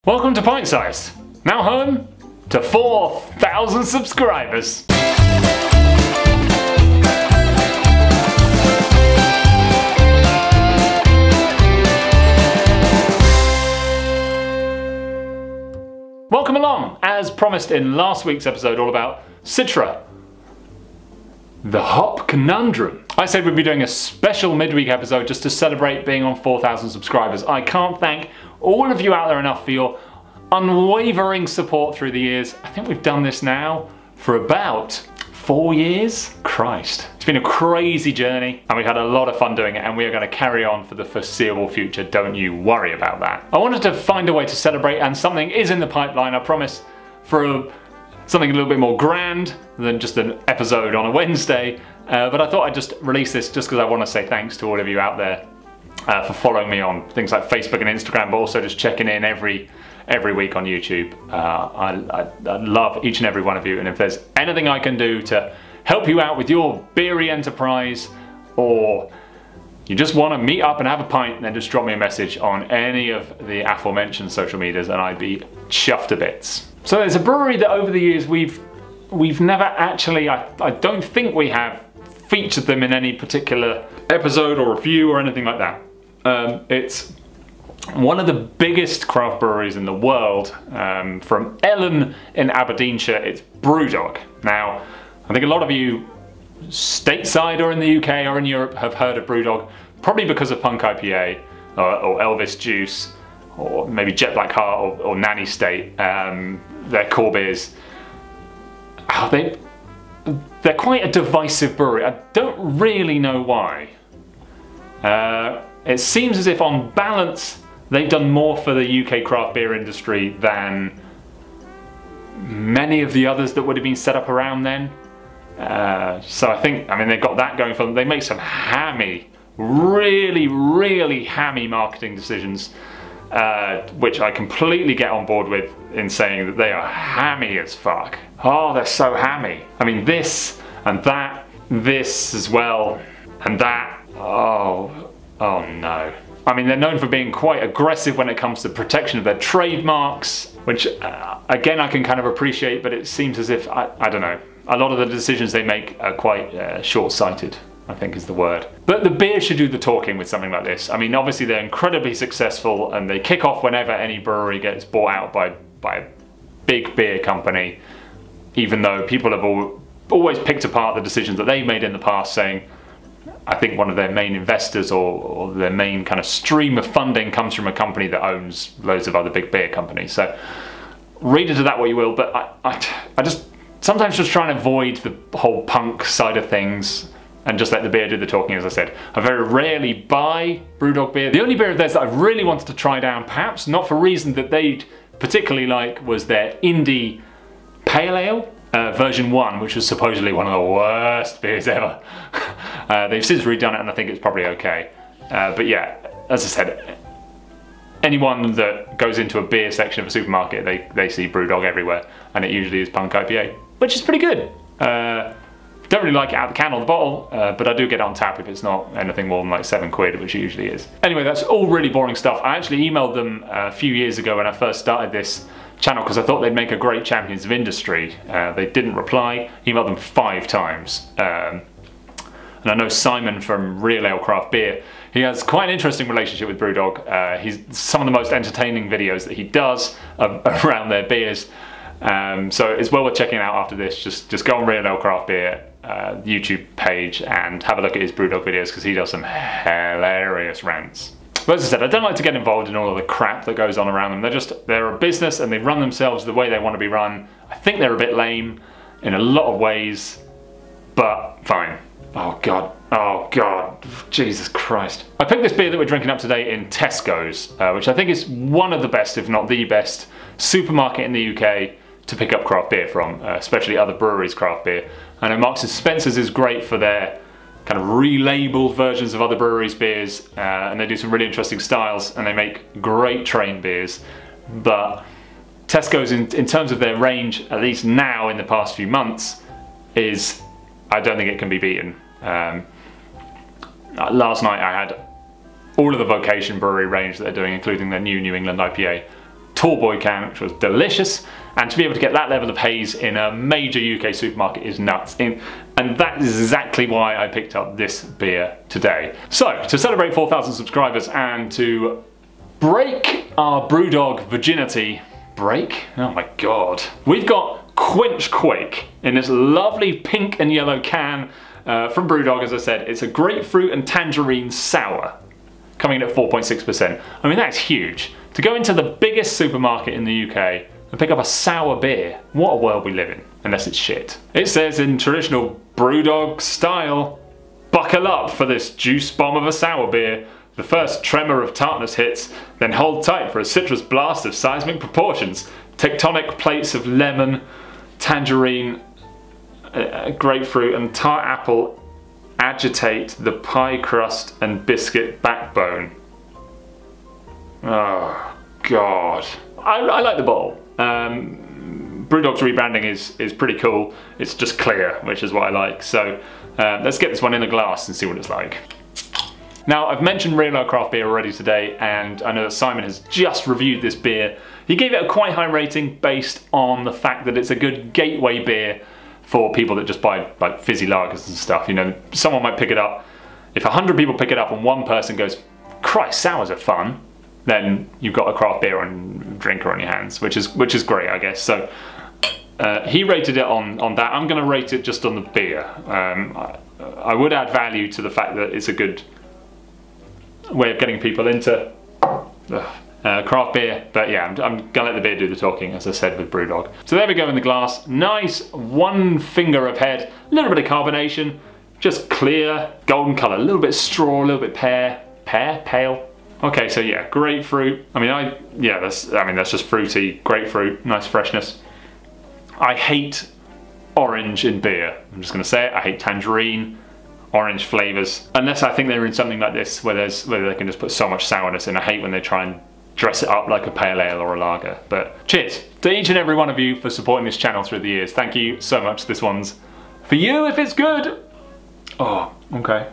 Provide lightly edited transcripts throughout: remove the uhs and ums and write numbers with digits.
Welcome to Pint Size, now home to 4,000 subscribers. Welcome along, as promised in last week's episode all about Citra, the hop conundrum. I said we'd be doing a special midweek episode just to celebrate being on 4,000 subscribers. I can't thank all of you out there enough for your unwavering support through the years. I think we've done this now for about 4 years. Christ. It's been a crazy journey and we've had a lot of fun doing it, and we are going to carry on for the foreseeable future. Don't you worry about that. I wanted to find a way to celebrate, and something is in the pipeline, I promise, for something a little bit more grand than just an episode on a Wednesday. But I thought I'd just release this just because I want to say thanks to all of you out there for following me on things like Facebook and Instagram, but also just checking in every week on YouTube. I love each and every one of you, and if there's anything I can do to help you out with your beery enterprise, or you just want to meet up and have a pint, then just drop me a message on any of the aforementioned social medias and I'd be chuffed to bits. So there's a brewery that over the years we've never actually, I don't think we have featured them in any particular episode or review or anything like that. It's one of the biggest craft breweries in the world, from Ellen in Aberdeenshire. It's BrewDog. Now, I think a lot of you stateside or in the UK or in Europe have heard of BrewDog, probably because of Punk IPA or Elvis Juice, or maybe Jet Black Heart or Nanny State. Their core beers. They're quite a divisive brewery. I don't really know why. It seems as if on balance they've done more for the UK craft beer industry than many of the others that would have been set up around then. So I mean, they've got that going for them. They make some hammy, really hammy marketing decisions, which I completely get on board with, in saying that they are hammy as fuck. Oh, they're so hammy. I mean, this and that, this as well, and that. Oh no. I mean, they're known for being quite aggressive when it comes to protection of their trademarks, which again I can kind of appreciate, but it seems as if, I don't know, a lot of the decisions they make are quite short-sighted, I think is the word. But the beer should do the talking with something like this. I mean, obviously they're incredibly successful and they kick off whenever any brewery gets bought out by a big beer company, even though people have always picked apart the decisions that they've made in the past, saying, I think one of their main investors or their main kind of stream of funding comes from a company that owns loads of other big beer companies. So read into that what you will, but I just sometimes just try and avoid the whole punk side of things and just let the beer do the talking. As I said, I very rarely buy BrewDog beer. The only beer of theirs that I really wanted to try down, perhaps not for reason that they'd particularly like, was their Indie Pale Ale. Version 1, which was supposedly one of the worst beers ever. They've since redone it and I think it's probably okay. But yeah, as I said, anyone that goes into a beer section of a supermarket, they see BrewDog everywhere, and it usually is Punk IPA, which is pretty good. Don't really like it out of the can or the bottle, but I do get it on tap if it's not anything more than like £7, which it usually is. Anyway, that's all really boring stuff. I actually emailed them a few years ago when I first started this channel because I thought they'd make a great champions of industry. They didn't reply. Emailed them 5 times. And I know Simon from Real Ale Craft Beer, he has quite an interesting relationship with BrewDog. He's some of the most entertaining videos that he does around their beers. So it's well worth checking out after this. Just go on Real Ale Craft Beer YouTube page and have a look at his BrewDog videos, because he does some hilarious rants. But as I said, I don't like to get involved in all of the crap that goes on around them. They're a business and they run themselves the way they want to be run. I think they're a bit lame in a lot of ways, but fine. Oh God, Jesus Christ. I picked this beer that we're drinking up today in Tesco's, which I think is one of the best, if not the best, supermarket in the UK to pick up craft beer from, especially other breweries' craft beer. I know Marks & Spencer's is great for their kind of relabeled versions of other breweries' beers, and they do some really interesting styles, and they make great train beers. But Tesco's, in terms of their range, at least now in the past few months, I don't think it can be beaten. Last night I had all of the Vocation Brewery range that they're doing, including their new New England IPA. Tallboy can, which was delicious. And to be able to get that level of haze in a major UK supermarket is nuts. And that is exactly why I picked up this beer today. So, to celebrate 4,000 subscribers and to break our BrewDog virginity, oh my god, we've got Quench Quake in this lovely pink and yellow can from BrewDog. As I said, it's a grapefruit and tangerine sour, coming in at 4.6%. I mean, that's huge. To go into the biggest supermarket in the UK and pick up a sour beer, what a world we live in, unless it's shit. It says in traditional BrewDog style, buckle up for this juice bomb of a sour beer. The first tremor of tartness hits, then hold tight for a citrus blast of seismic proportions. Tectonic plates of lemon, tangerine, grapefruit and tart apple agitate the pie crust and biscuit backbone. Oh god. I like the bottle. BrewDog's rebranding is pretty cool. It's just clear, which is what I like. So let's get this one in a glass and see what it's like. Now, I've mentioned Real Ale Craft Beer already today, and I know that Simon has just reviewed this beer. He gave it a quite high rating based on the fact that it's a good gateway beer for people that just buy like fizzy lagers and stuff. You know, someone might pick it up. If 100 people pick it up and one person goes, Christ, sours are fun, then you've got a craft beer and drinker on your hands, which is great, I guess. So he rated it on that. I'm going to rate it just on the beer. I would add value to the fact that it's a good way of getting people into craft beer, but yeah, I'm gonna let the beer do the talking, as I said with BrewDog. So there we go in the glass. Nice one finger of head, a little bit of carbonation, just clear, golden colour, a little bit straw, a little bit pale. Okay, so yeah, grapefruit. That's just fruity, grapefruit, nice freshness. I hate orange in beer. I'm just gonna say it. I hate tangerine, orange flavours, unless I think they're in something like this where they can just put so much sourness in. I hate when they try and dress it up like a pale ale or a lager. But cheers to each and every one of you for supporting this channel through the years. Thank you so much. This one's for you if it's good. Oh, okay.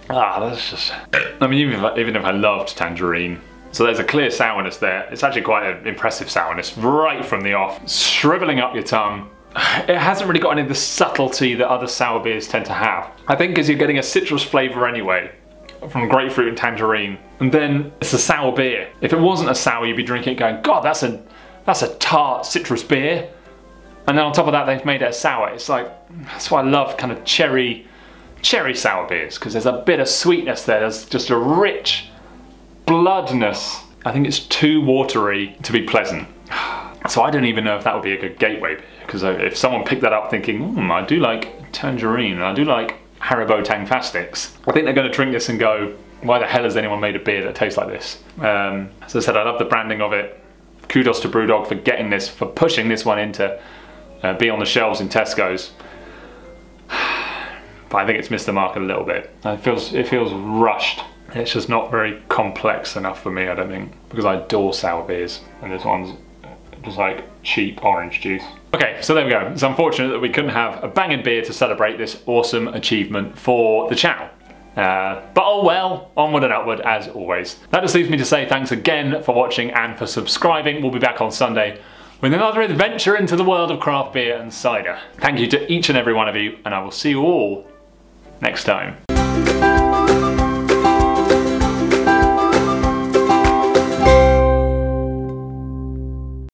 That's just, I mean, even if I loved tangerine. So there's a clear sourness there. It's actually quite an impressive sourness right from the off, shriveling up your tongue. It hasn't really got any of the subtlety that other sour beers tend to have. I think because you're getting a citrus flavour anyway from grapefruit and tangerine, and then it's a sour beer. If it wasn't a sour, you'd be drinking it going, God, that's a tart citrus beer. And then on top of that, they've made it a sour. It's like, that's why I love kind of cherry sour beers, because there's a bit of sweetness there. There's just a rich bloodness. I think it's too watery to be pleasant. So I don't even know if that would be a good gateway beer, because if someone picked that up thinking, I do like tangerine, and I do like Haribo Tangfastics, I think they're going to drink this and go, why the hell has anyone made a beer that tastes like this? As I said, I love the branding of it. Kudos to BrewDog for getting this, for pushing this one into be on the shelves in Tesco's. But I think it's missed the mark a little bit. It feels rushed. It's just not very complex enough for me, I don't think, because I adore sour beers, and this one's just like cheap orange juice. Okay, so there we go. It's unfortunate that we couldn't have a banging beer to celebrate this awesome achievement for the channel. But oh well, onward and upward as always. That just leaves me to say thanks again for watching and for subscribing. We'll be back on Sunday with another adventure into the world of craft beer and cider. Thank you to each and every one of you, and I will see you all next time.